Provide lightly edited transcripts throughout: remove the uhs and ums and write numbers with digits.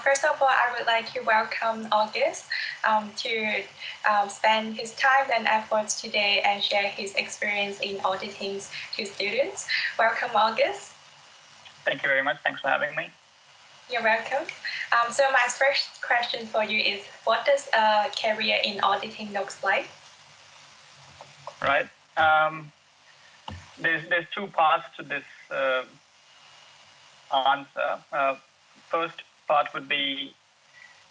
First of all, I would like to welcome August to spend his time and efforts today and share his experience in auditing to students. Welcome, August. Thank you very much. Thanks for having me. You're welcome. So my first question for you is, what does a career in auditing looks like? Right. There's two parts to this answer. First part would be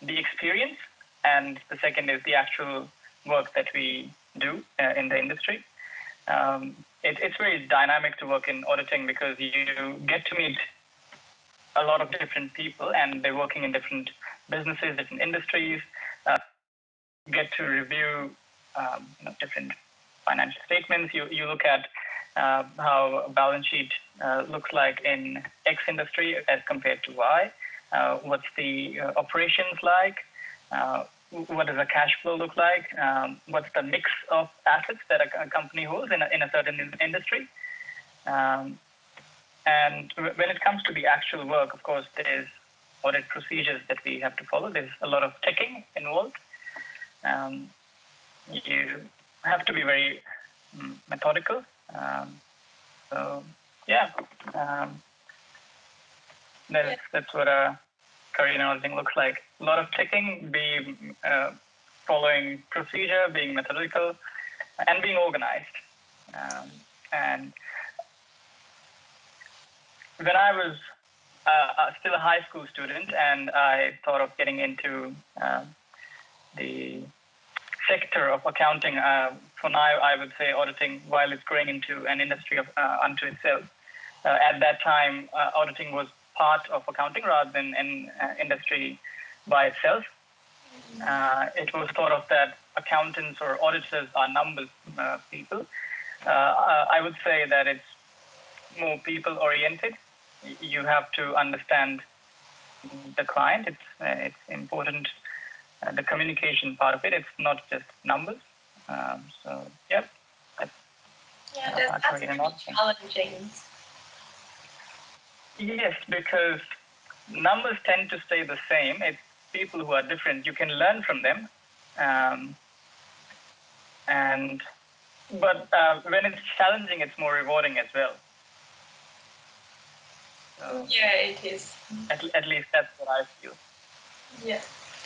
the experience, and the second is the actual work that we do in the industry. It's very dynamic to work in auditing because you get to meet a lot of different people, and they're working in different businesses, different industries. Get to review different financial statements. You look at how a balance sheet looks like in X industry as compared to Y. What's the operations like? What does the cash flow look like? What's the mix of assets that a company holds in a certain industry? And when it comes to the actual work, of course, there's audit procedures that we have to follow. There's a lot of ticking involved. You have to be very methodical. That's what a career in auditing looks like. A lot of ticking, following procedure, being methodical, and being organized. And when I was still a high school student, and I thought of getting into the sector of accounting, for now I would say auditing, while it's growing into an industry unto itself. At that time, auditing was part of accounting rather than an industry by itself. It was thought of that accountants or auditors are numbers people. I would say that it's more people-oriented. You have to understand the client. It's important. The communication part of it. It's not just numbers. That's really challenging. Yes, because numbers tend to stay the same. It's people who are different. You can learn from them, but when it's challenging, it's more rewarding as well. Yeah, it is. At least that's what I feel. Yeah.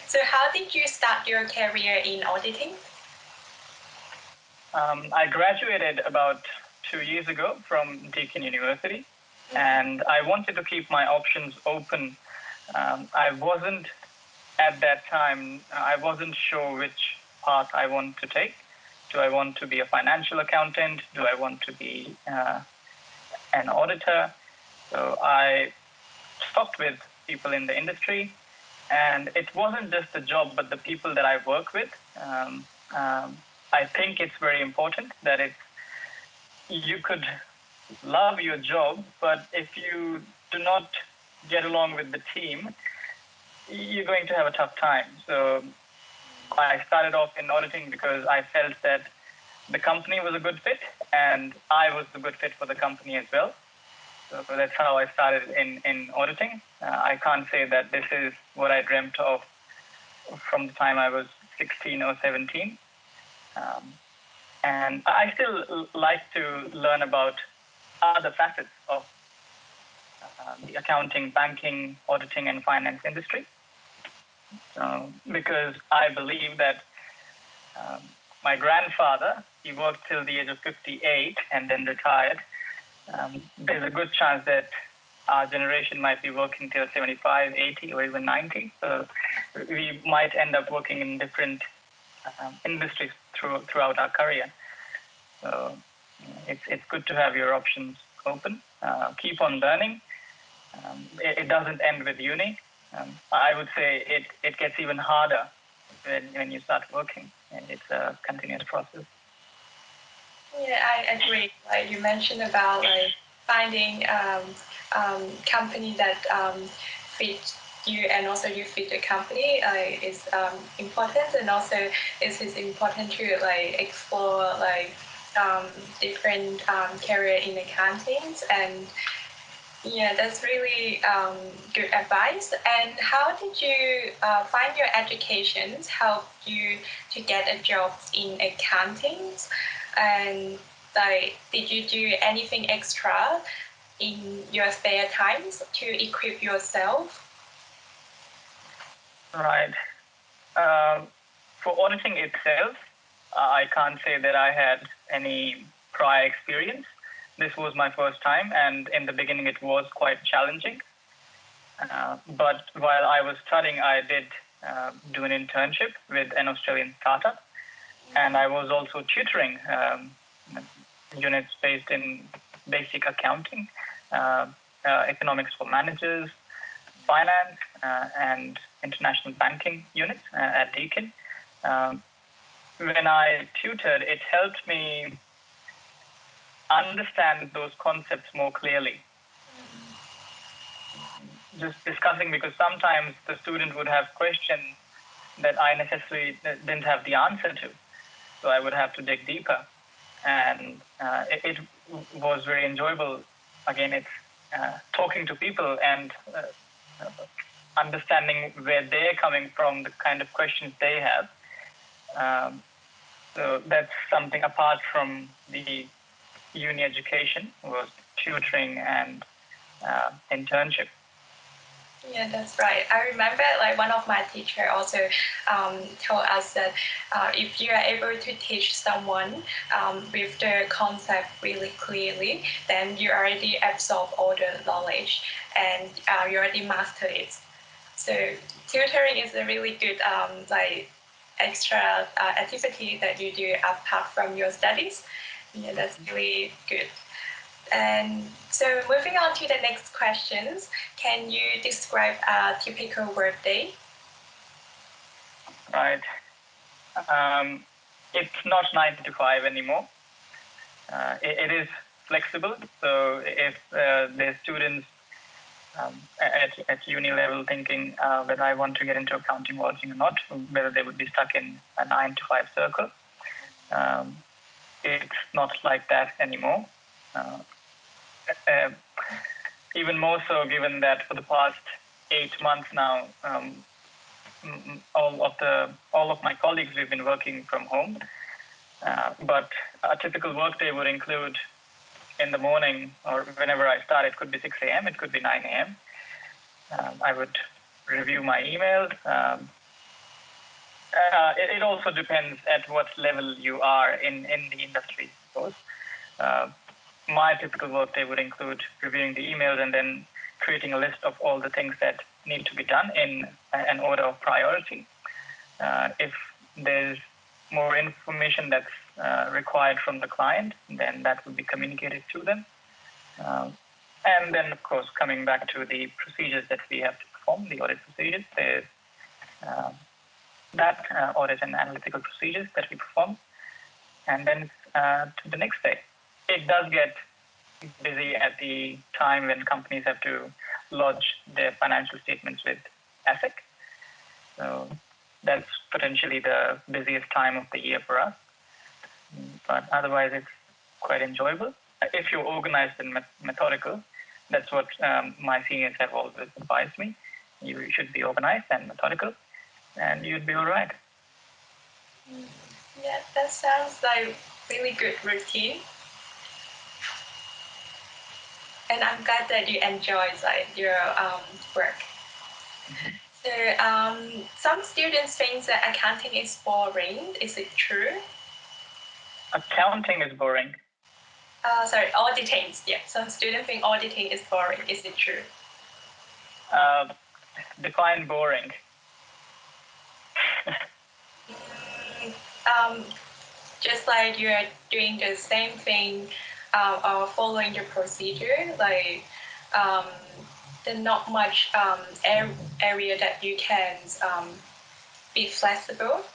So how did you start your career in auditing? I graduated about 2 years ago from Deakin University, and I wanted to keep my options open. At that time, I wasn't sure which path I want to take. Do I want to be a financial accountant? Do I want to be an auditor? So I talked with people in the industry, and it wasn't just the job, but the people that I work with. I think it's very important that you could love your job, but if you do not get along with the team, you're going to have a tough time. So I started off in auditing because I felt that the company was a good fit, and I was a good fit for the company as well. So that's how I started in auditing. I can't say that this is what I dreamt of from the time I was 16 or 17. And I still like to learn about other facets of the accounting, banking, auditing, and finance industry. Because I believe that my grandfather, he worked till the age of 58 and then retired. There's a good chance that our generation might be working till 75, 80, or even 90. So we might end up working in different industries throughout our career. So it's good to have your options open. Keep on learning. It doesn't end with uni. I would say it gets even harder when you start working. It's a continuous process. Yeah, I agree. Like you mentioned about finding company that fit you, and also you fit the company is important, and also it is important to explore different career in accounting, and Yeah, that's really good advice. And how did you find your educations help you to get a job in accounting? And like, did you do anything extra in your spare times to equip yourself? Right. For auditing itself, I can't say that I had any prior experience. This was my first time, and in the beginning, it was quite challenging. But while I was studying, I did do an internship with an Australian startup, and I was also tutoring units based in basic accounting, economics for managers, finance, and international banking units at Deakin. Um, when I tutored, it helped me understand those concepts more clearly. Just discussing, because sometimes the student would have questions that I necessarily didn't have the answer to. So I would have to dig deeper. And it was very enjoyable. Again, it's talking to people and understanding where they're coming from, the kind of questions they have. So that's something apart from the uni education, was tutoring and internship. Yeah, that's right. I remember like one of my teacher also told us that if you are able to teach someone with the concept really clearly, then you already absorb all the knowledge and you already master it. So tutoring is a really good like extra activity that you do apart from your studies. Yeah, that's really good. And so moving on to the next questions, can you describe a typical workday? Right. It's not 9 to 5 anymore. It is flexible. So if there's students at uni level thinking whether I want to get into accounting or auditing or not, whether they would be stuck in a 9 to 5 circle, um, it's not like that anymore. Uh, uh, Even more so, given that for the past 8 months now, all of my colleagues, we've been working from home. But a typical workday would include, in the morning or whenever I start, it could be 6 a.m., it could be 9 a.m. I would review my emails. It also depends at what level you are in the industry, I suppose. My typical workday would include reviewing the emails and then creating a list of all the things that need to be done in an order of priority. If there's more information that's required from the client, then that will be communicated to them. And then, of course, coming back to the procedures that we have to perform, the audit procedures, there's that audit and analytical procedures that we perform, and then to the next day. It does get busy at the time when companies have to lodge their financial statements with ASIC. So that's potentially the busiest time of the year for us. But otherwise, it's quite enjoyable. If you're organized and methodical, that's what my seniors have always advised me. You should be organized and methodical, and you'd be all right. Yeah, that sounds like really good routine. And I'm glad that you enjoy like your work. So some students think that accounting is boring. Is it true? Accounting is boring. Sorry, auditing. Yeah, some students think auditing is boring. Is it true? Define boring. um, just like you're doing the same thing or following the procedure, like um, there's not much area that you can be flexible.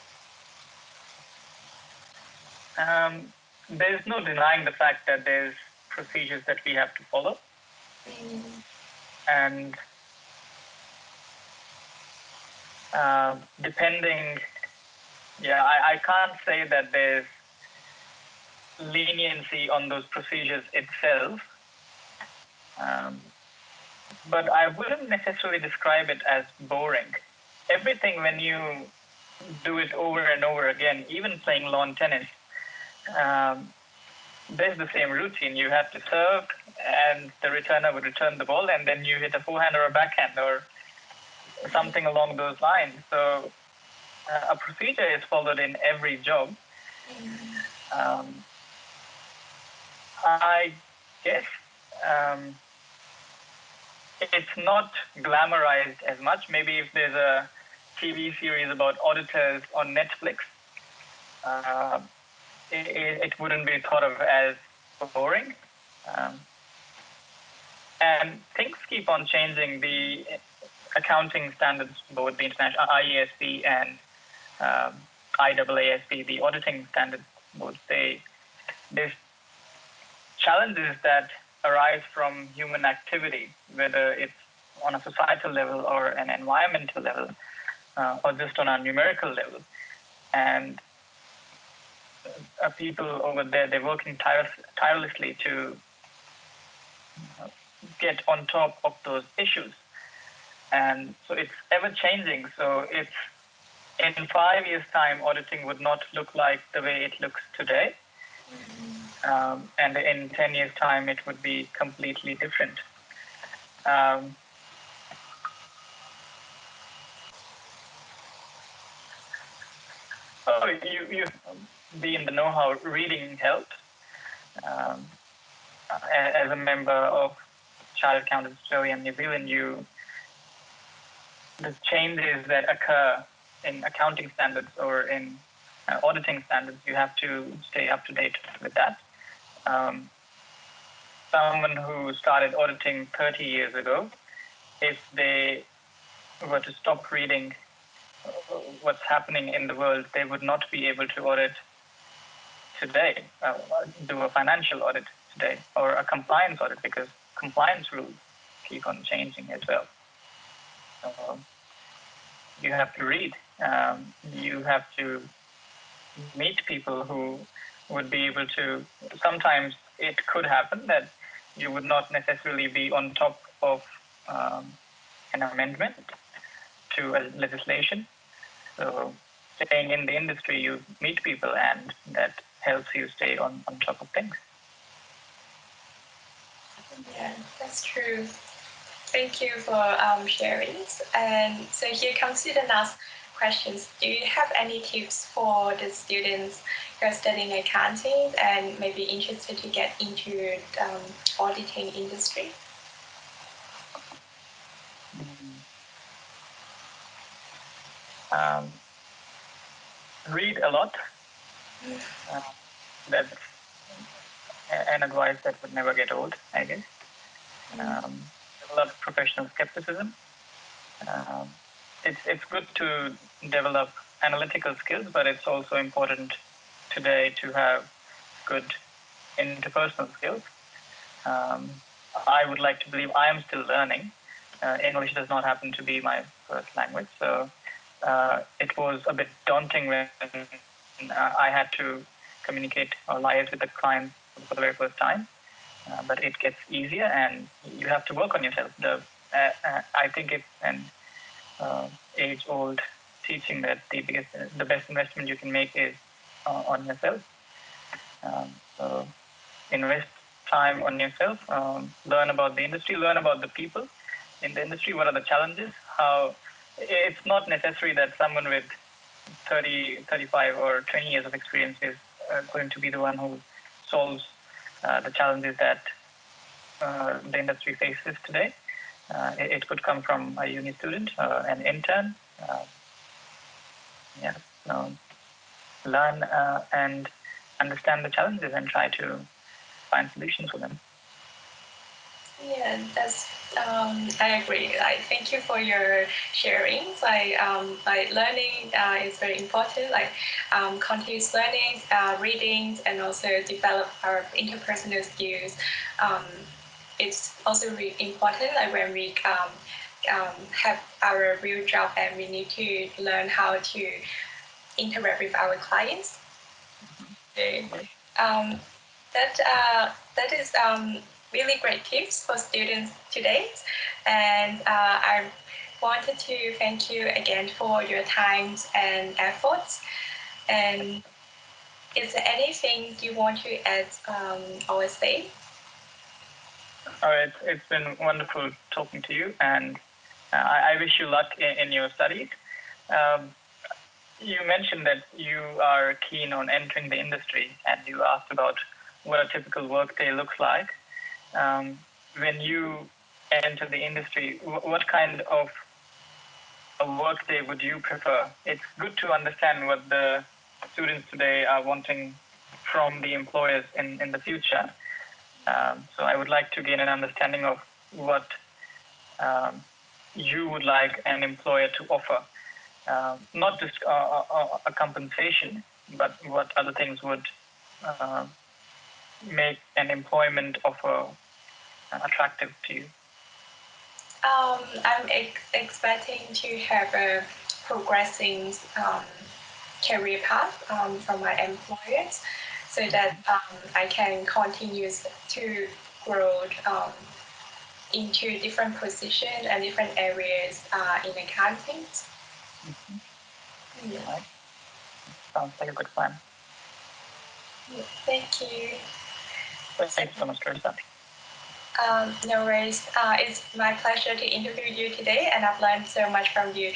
There's no denying the fact that there's procedures that we have to follow, and depending, yeah, I can't say that there's leniency on those procedures itself. but I wouldn't necessarily describe it as boring. Everything, when you do it over and over again, even playing lawn tennis, um, there's the same routine. You have to serve, and the returner would return the ball, and then you hit a forehand or a backhand or something along those lines. So a procedure is followed in every job. Um, I guess um, it's not glamorized as much. Maybe if there's a TV series about auditors on Netflix, uh, it wouldn't be thought of as boring. Um, and things keep on changing. The accounting standards, both the international IASB and IAASB, the auditing standards, both there's challenges that arise from human activity, whether it's on a societal level or an environmental level, or just on a numerical level. And people over there, they're working tirelessly to get on top of those issues. And so it's ever changing. So if in 5 years' time, auditing would not look like the way it looks today, and in 10 years' time, it would be completely different. Um, so you be in the know-how. Reading helps. Um, as a member of Chartered Accountants Australia and New Zealand, the changes that occur in accounting standards or in auditing standards, you have to stay up to date with that. Someone who started auditing 30 years ago, if they were to stop reading what's happening in the world, they would not be able to audit today, do a financial audit today, or a compliance audit, because compliance rules keep on changing as well. So you have to read. You have to meet people who would be able to. Sometimes it could happen that you would not necessarily be on top of an amendment to a legislation. So staying in the industry, you meet people, and that helps you stay on top of things. Yeah, that's true. Thank you for sharing. And so here comes to the last questions. Do you have any tips for the students who are studying accounting and maybe interested to get into auditing industry? Read a lot. That's an advice that would never get old, I guess. Develop professional skepticism. It's good to develop analytical skills, but it's also important today to have good interpersonal skills. I would like to believe I am still learning. English does not happen to be my first language, so it was a bit daunting when I had to communicate or liaise with the client for the very first time. But it gets easier, and you have to work on yourself. I think it's an age-old teaching that the best investment you can make is on yourself. So invest time on yourself, learn about the industry, learn about the people in the industry, what are the challenges, how it's not necessary that someone with 30, 35 or 20 years of experience is going to be the one who solves the challenges that the industry faces today. It could come from a uni student, an intern. Yeah, so learn and understand the challenges and try to find solutions for them. Yeah, that's. I agree. Like, thank you for your sharing. Like learning is very important. Like continuous learning, reading, and also develop our interpersonal skills. It's also really important. Like when we have our real job and we need to learn how to interact with our clients. Okay. Um, that is really great tips for students today. And I wanted to thank you again for your time and efforts. And is there anything you want to add or say? All right, it's been wonderful talking to you, and I wish you luck in your studies. Um, you mentioned that you are keen on entering the industry, and you asked about what a typical workday looks like. When you enter the industry, what kind of a workday would you prefer? It's good to understand what the students today are wanting from the employers in the future. So I would like to gain an understanding of what you would like an employer to offer. Not just a compensation, but what other things would make an employment offer attractive to you. I'm expecting to have a progressing career path from my employers so that I can continue to grow into different positions and different areas in accounting. Yeah. Right. Sounds like a good plan. Thank you. Thank you so much, Teresa. No worries. It's my pleasure to interview you today, and I've learned so much from you.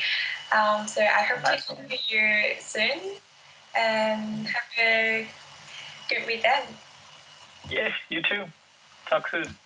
So I hope to see you soon, and have a good weekend. Yes, you too. Talk soon.